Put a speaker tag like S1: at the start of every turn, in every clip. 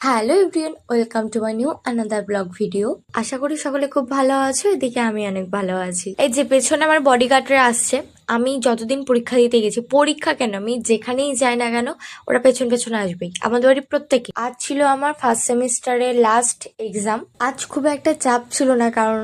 S1: Hello everyone, welcome to my new another blog video. আশা করি সকলে খুব ভালো আছো। এদিকে আমি অনেক ভালো আছি। এই যে পেছনে আমার বডিগার্ডরা আসছে। আমি যতদিন পরীক্ষা দিতে গেছি, পরীক্ষা কেন, আমি যেখানেই যাই না কেন ওরা পেছন পেছনে আসবেই, আমাদের বাড়ি প্রত্যেকে। আজ ছিল আমার ফার্স্ট সেমিস্টারের লাস্ট এক্সাম। আজ খুব একটা চাপ ছিল না, কারণ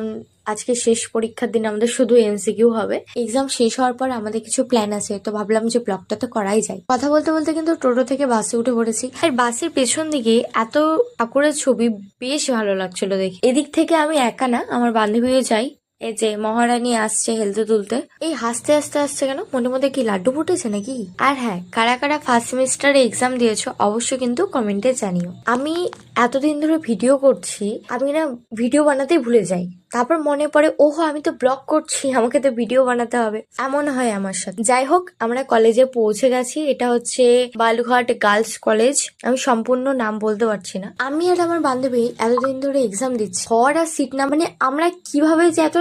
S1: আজকে শেষ পরীক্ষার দিন, আমাদের শুধু এমসিকিউ হবে। এক্সাম শেষ হওয়ার পর আমাদের কিছু প্ল্যান আছে, তো ভাবলাম যে ব্লগটা তো করাই যায়। কথা বলতে বলতে কিন্তু টোটো থেকে বাসে উঠে পড়েছি। আর বাসের পেছন দিকে এত ঠাকুরের ছবি, বেশ ভালো লাগছিল দেখে। এদিক থেকে আমি একা না, আমার বান্ধবীও যাই। এই যে মহারানী আসছে হেলতে তুলতে। এই হাসতে হাসতে আসছে কেন, মনে মধ্যে কি লাড্ডু ফুটেছে নাকি? আর হ্যাঁ, কারা কারা ফার্স্ট সেমিস্টারে এক্সাম দিয়েছো অবশ্যই কিন্তু কমেন্টে জানিও। আমি এতদিন ধরে ভিডিও করছি, আমি না ভিডিও বানাতেই ভুলে যাই। তারপর মনে পড়ে, ওহো আমি তো ব্লগ করছি, আমাকে তো ভিডিও বানাতে হবে। এমন হয় আমার সাথে। যাই হোক, আমরা কলেজে পৌঁছে গেছি। এটা হচ্ছে বালুঘাট গার্লস কলেজ। আমি সম্পূর্ণ নাম বলতে পারছি না। আমি আর আমার বান্ধবী এতদিন ধরে এক্সাম দিচ্ছি, ঘর আর সিট না, মানে আমরা কিভাবে যে এত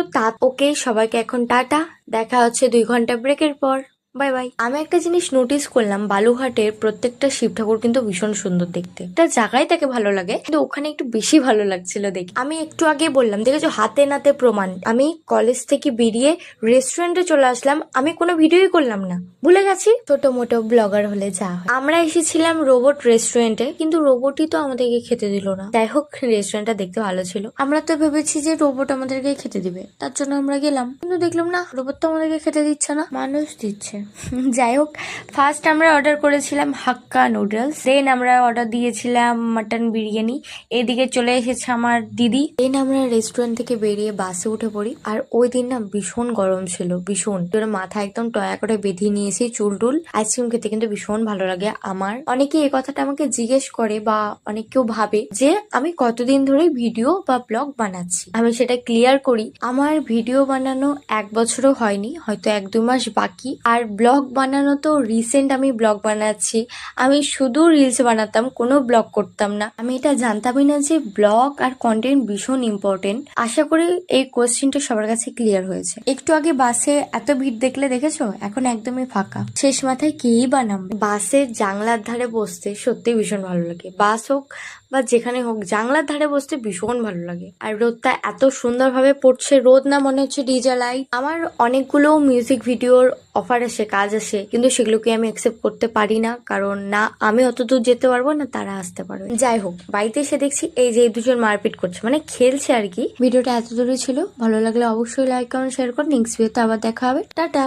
S1: ওকে, সবাইকে এখন টাটা, দেখা হচ্ছে 2 ঘন্টা ব্রেকের পর। Bye bye. আমি একটা জিনিস নোটিস করলাম, বালুঘাটের প্রত্যেকটা শিব ঠাকুর কিন্তু ভীষণ সুন্দর দেখতে। একটা জায়গায় তাকে ভালো লাগে, কিন্তু ওখানে একটু বেশি ভালো লাগছিল দেখে। আমি একটু আগে বললাম, দেখেছো, হাতে নাতে প্রমাণ। আমি কলেজ থেকে বেরিয়ে রেস্টুরেন্টে চলে আসলাম, আমি কোনো ভিডিওই করলাম না, ভুলে গেছি। ছোট মোটো ব্লগার হলে যা হয়। আমরা এসেছিলাম রোবট রেস্টুরেন্টে, কিন্তু রোবটই তো আমাদেরকে খেতে দিল না। যাই হোক, রেস্টুরেন্টটা দেখতে ভালো ছিল। আমরা তো ভেবেছি যে রোবট আমাদেরকে খেতে দিবে, তার জন্য আমরা গেলাম, কিন্তু দেখলাম না, রোবট তো আমাদেরকে খেতে দিচ্ছে না, মানুষ দিচ্ছে। যাই হোক, ফার্স্ট আমরা অর্ডার করেছিলাম হাক্কা নুডলস, দেন আমরা অর্ডার দিয়েছিলাম মাটন বিরিয়ানি। এদিকে চলে এসেছে আমার দিদি। দেন আমরা রেস্টুরেন্ট থেকে বেরিয়ে বাসে উঠে পড়ি। আর ওই দিন না ভীষণ গরম ছিল, ভীষণ। মাথা একদম টয়া করে বেঁধে নিয়েছি, চুল টুল। আইসক্রিম খেতে কিন্তু ভীষণ ভালো লাগে আমার। অনেকে এই কথাটা আমাকে জিজ্ঞেস করে, বা অনেক কেউ ভাবে যে আমি কতদিন ধরে ভিডিও বা ব্লগ বানাচ্ছি। আমি সেটা ক্লিয়ার করি, আমার ভিডিও বানানো 1 বছরও হয়নি, হয়তো 1-2 মাস বাকি। আর ব্লগ বানানো তো রিসেন্ট আমি ব্লগ বানাচ্ছি। আমি শুধু রিলস বানাতাম, কোনো ব্লগ করতাম না। আমি এটা জানতামই না যে ব্লগ আর কন্টেন্ট ভীষণ ইম্পর্টেন্ট। আশা করি এই কোয়েশ্চেনটা সবার কাছে ক্লিয়ার হয়েছে। একটু আগে বাসে এত ভিড় দেখলে, দেখেছো, এখন একদমই ফাঁকা। শেষ মাথায় কেই বানাবে। বাসের জানলার ধারে বসতে সত্যি ভীষণ ভালো লাগে। বাস হোক বা যেখানে হোক, জানলার ধারে বসতে ভীষণ ভালো লাগে। আর রোদটা এত সুন্দরভাবে পড়ছে, রোদ না, মনে হচ্ছে ডিজে লাইট। আমার অনেকগুলো মিউজিক ভিডিওর অফার আসে, কাজ আসে, কিন্তু সেগুলোকে আমি অ্যাকসেপ্ট করতে পারি না, কারণ না আমি অত দূর যেতে পারবো, না তারা আসতে পারবে। যাই হোক, বাড়িতে এসে দেখছি এই যে দুজন মারপিট করছে, মানে খেলছে আর কি। ভিডিওটা এত দূরে ছিল, ভালো লাগলে অবশ্যই লাইক কমেন্ট শেয়ার করুন। নেক্সট ভিডিওতে আবার দেখা হবে, টাটা।